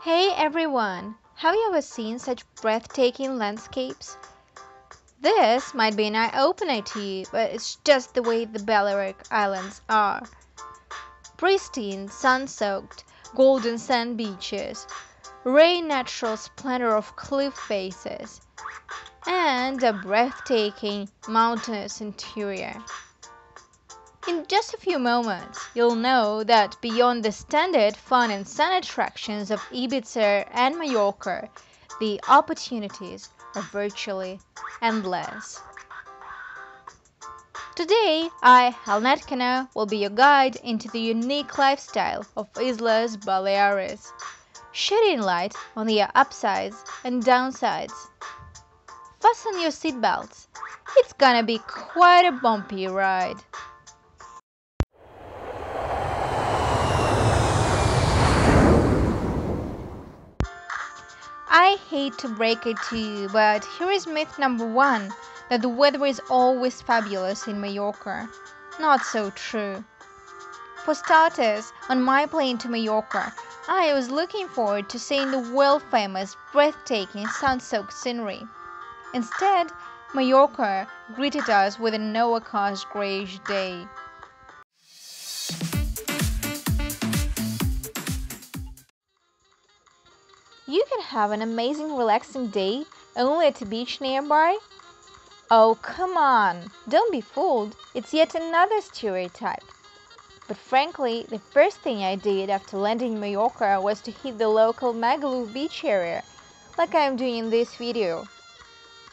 Hey everyone! Have you ever seen such breathtaking landscapes? This might be an eye-opener to you, but it's just the way the Balearic Islands are. Pristine, sun-soaked, golden sand beaches, rare natural splendor of cliff faces, and a breathtaking mountainous interior. In just a few moments, you'll know that beyond the standard fun and sun attractions of Ibiza and Mallorca, the opportunities are virtually endless. Today, I, Helen Etkina, will be your guide into the unique lifestyle of Islas Baleares, shedding light on the upsides and downsides. Fasten your seatbelts. It's gonna be quite a bumpy ride. I hate to break it to you, but here is myth number one, that the weather is always fabulous in Mallorca. Not so true. For starters, on my plane to Mallorca, I was looking forward to seeing the world-famous, breathtaking, sun-soaked scenery. Instead, Mallorca greeted us with an overcast grayish day. You can have an amazing relaxing day only at a beach nearby? Oh, come on, don't be fooled, it's yet another stereotype. But frankly, the first thing I did after landing in Mallorca was to hit the local Magaluf beach area, like I am doing in this video.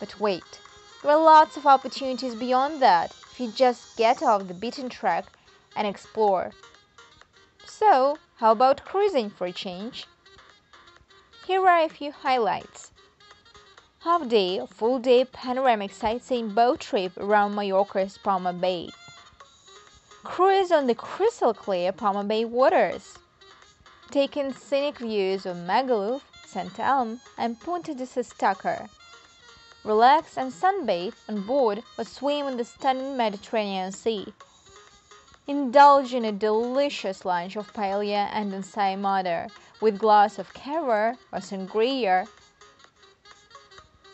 But wait, there are lots of opportunities beyond that if you just get off the beaten track and explore. So, how about cruising for a change? Here are a few highlights. Half-day or full-day panoramic sightseeing boat trip around Mallorca's Palma Bay. Cruise on the crystal-clear Palma Bay waters. Taking scenic views of Magaluf, St. Elm and Punta de Sestacar. Relax and sunbathe on board or swim in the stunning Mediterranean Sea. Indulge in a delicious lunch of paella and ensaimada with glass of cava or sangria.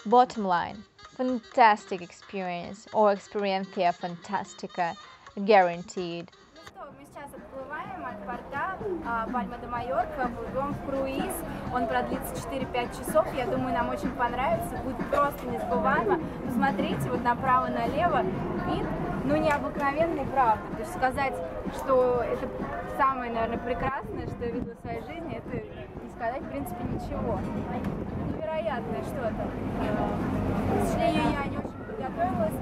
Bottom line, fantastic experience or experiencia fantástica guaranteed. Мы сейчас отплываем от порта Пальма де Майорка, плывем в круиз. Он продлится 4-5 часов. Я думаю, нам очень понравится. Будет просто незабываемо. Посмотрите вот направо-налево. Вид, необыкновенный, правда. То есть сказать, что это самое, наверное, прекрасное, что я видела в своей жизни, это не сказать, в принципе, ничего. Невероятное что-то. К сожалению, я не очень подготовилась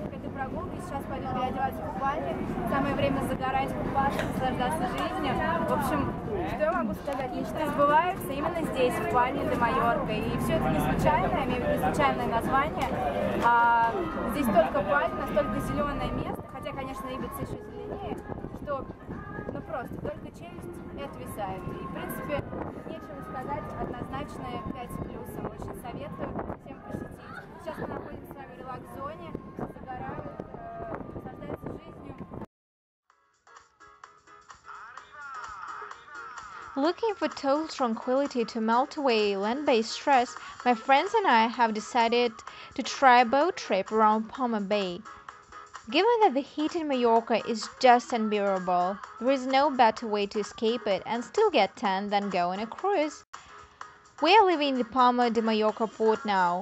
к этой прогулке. Сейчас пойду переодеваться в купальник. Самое время загорать, купаться, наслаждаться жизнью. В общем, что я могу сказать? Мечты сбываются именно здесь, в Пальме де Майорка. И все это не случайно, я имею в виду не случайное название. Здесь столько пальм, настолько зеленое место, хотя, конечно, Ибица еще зеленее, что просто только челюсть и отвисает. И, в принципе, нечего сказать, однозначно 5 с плюсом. Очень советую всем посетить. Сейчас мы находимся с вами в релакс-зоне, загорают, наслаждаются жизнью. Looking for total tranquility to melt away land-based stress, my friends and I have decided to try a boat trip around Palma Bay. Given that the heat in Mallorca is just unbearable, there is no better way to escape it and still get tan than go on a cruise. We are leaving the Palma de Mallorca port now.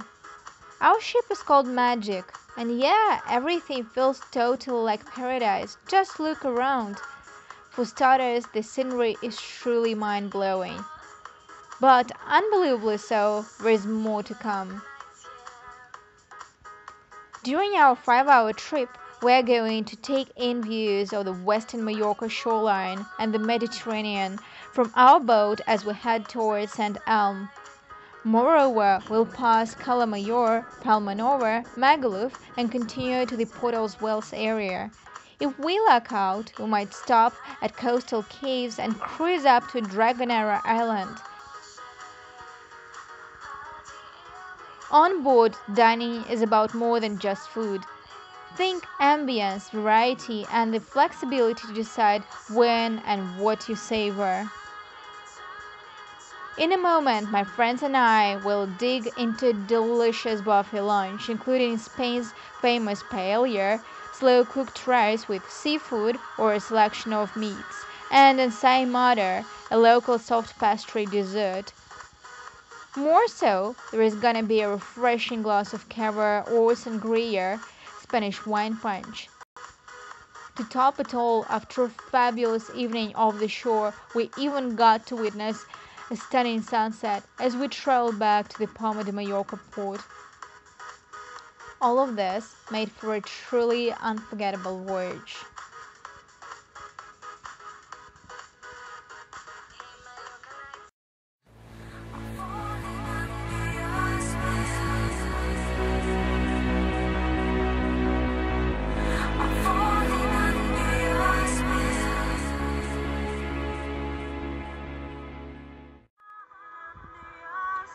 Our ship is called Magic, and yeah, everything feels totally like paradise. Just look around. For starters, the scenery is truly mind-blowing. But unbelievably so, there is more to come. During our 5-hour trip, we are going to take in views of the western Mallorca shoreline and the Mediterranean from our boat as we head towards St. Elm. Moreover, we'll pass Cala Mayor, Palmanova, Magaluf and continue to the Portals Wells area. If we luck out, we might stop at coastal caves and cruise up to Dragonera Island. On board, dining is about more than just food. Think ambience, variety, and the flexibility to decide when and what you savor. In a moment, my friends and I will dig into a delicious buffet lunch, including Spain's famous paella, slow-cooked rice with seafood or a selection of meats, and ensaimada, a local soft pastry dessert. More so, there is gonna be a refreshing glass of cava or sangria, Spanish wine punch. To top it all, after a fabulous evening off the shore, we even got to witness a stunning sunset as we traveled back to the Palma de Mallorca port. All of this made for a truly unforgettable voyage.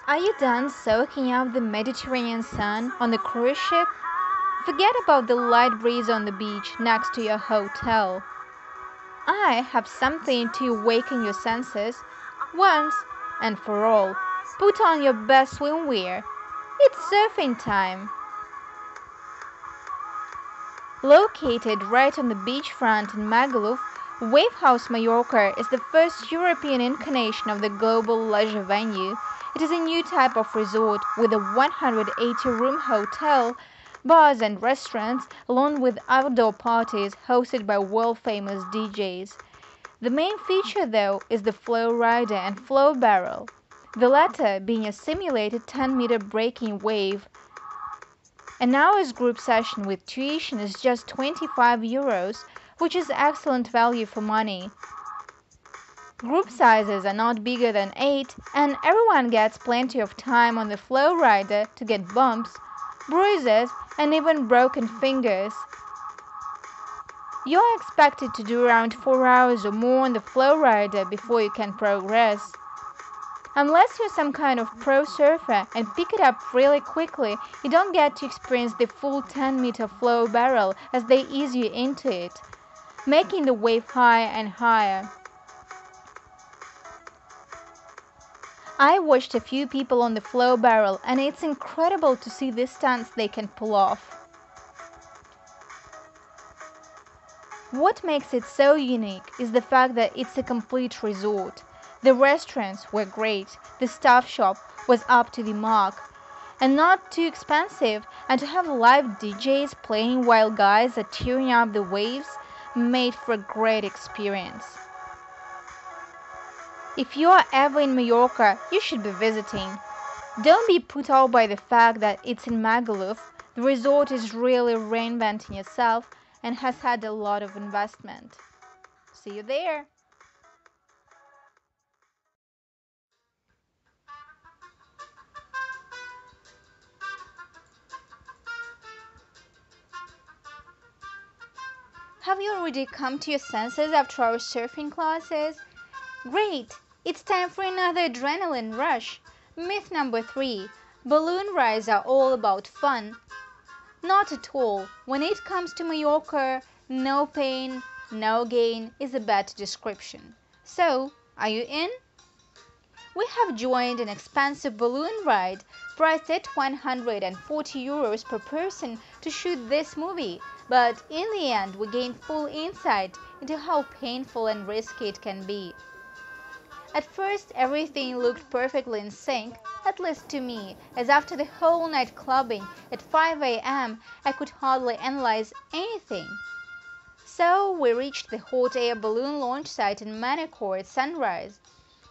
Are you done soaking up the Mediterranean sun on the cruise ship? Forget about the light breeze on the beach next to your hotel. I have something to awaken your senses once and for all. Put on your best swimwear. It's surfing time. Located right on the beachfront in Magaluf, Wave House Mallorca is the first European incarnation of the global leisure venue. It is a new type of resort with a 180-room hotel, bars and restaurants, along with outdoor parties hosted by world-famous DJs. The main feature, though, is the flow rider and flow barrel, the latter being a simulated 10-meter breaking wave. An hour's group session with tuition is just €25, which is excellent value for money. Group sizes are not bigger than 8, and everyone gets plenty of time on the flow rider to get bumps, bruises, and even broken fingers. You're expected to do around 4 hours or more on the flow rider before you can progress. Unless you're some kind of pro surfer and pick it up really quickly, you don't get to experience the full 10-meter flow barrel as they ease you into it, making the wave higher and higher. I watched a few people on the flow barrel, and it's incredible to see the stunts they can pull off. What makes it so unique is the fact that it's a complete resort. The restaurants were great, the staff shop was up to the mark, and not too expensive, and to have live DJs playing while guys are tearing up the waves made for a great experience. If you are ever in Mallorca, you should be visiting. Don't be put off by the fact that it's in Magaluf. The resort is really reinventing itself and has had a lot of investment. See you there! Have you already come to your senses after our surfing classes? Great! It's time for another adrenaline rush. Myth number 3. Balloon rides are all about fun. Not at all. When it comes to Mallorca, no pain, no gain is a bad description. So, are you in? We have joined an expensive balloon ride priced at €140 per person to shoot this movie, but in the end we gained full insight into how painful and risky it can be. At first everything looked perfectly in sync, at least to me, as after the whole night clubbing at 5 a.m. I could hardly analyze anything. So we reached the hot air balloon launch site in Manacor at sunrise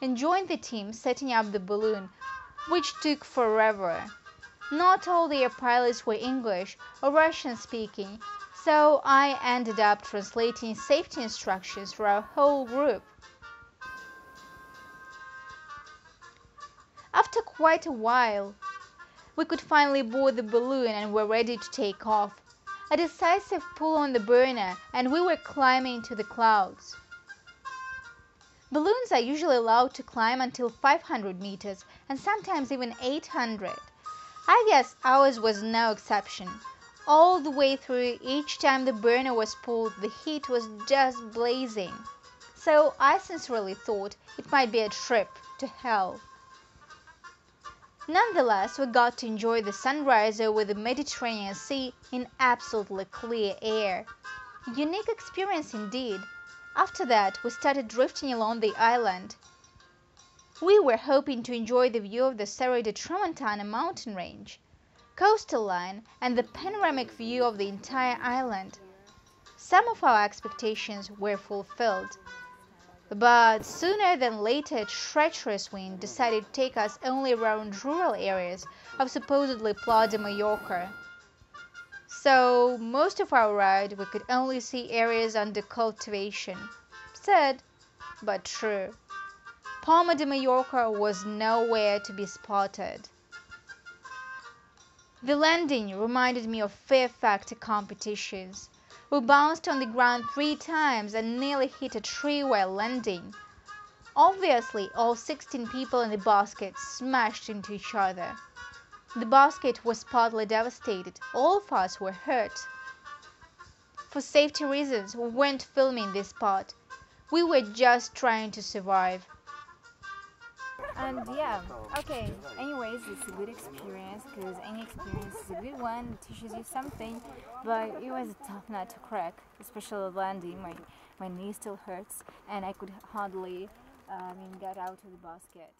and joined the team setting up the balloon, which took forever. Not all the air pilots were English or Russian speaking, so I ended up translating safety instructions for our whole group. After quite a while. We could finally board the balloon and were ready to take off. A decisive pull on the burner and we were climbing to the clouds. Balloons are usually allowed to climb until 500 meters and sometimes even 800. I guess ours was no exception. All the way through, each time the burner was pulled, the heat was just blazing. So I sincerely thought it might be a trip to hell. Nonetheless, we got to enjoy the sunrise over the Mediterranean Sea in absolutely clear air. A unique experience indeed. After that, we started drifting along the island. We were hoping to enjoy the view of the Serra de Tramontana mountain range, coastal line, and the panoramic view of the entire island. Some of our expectations were fulfilled. But sooner than later a treacherous wind decided to take us only around rural areas of supposedly Pla de Mallorca. So most of our ride we could only see areas under cultivation. Sad, but true. Palma de Mallorca was nowhere to be spotted. The landing reminded me of fear factor competitions. We bounced on the ground 3 times and nearly hit a tree while landing. Obviously, all 16 people in the basket smashed into each other. The basket was partly devastated. All of us were hurt. For safety reasons, we weren't filming this part. We were just trying to survive. And yeah, okay, anyways, it's a good experience because any experience is a good one, it teaches you something, but it was a tough nut to crack, especially landing. My knee still hurts and I could hardly get out of the basket.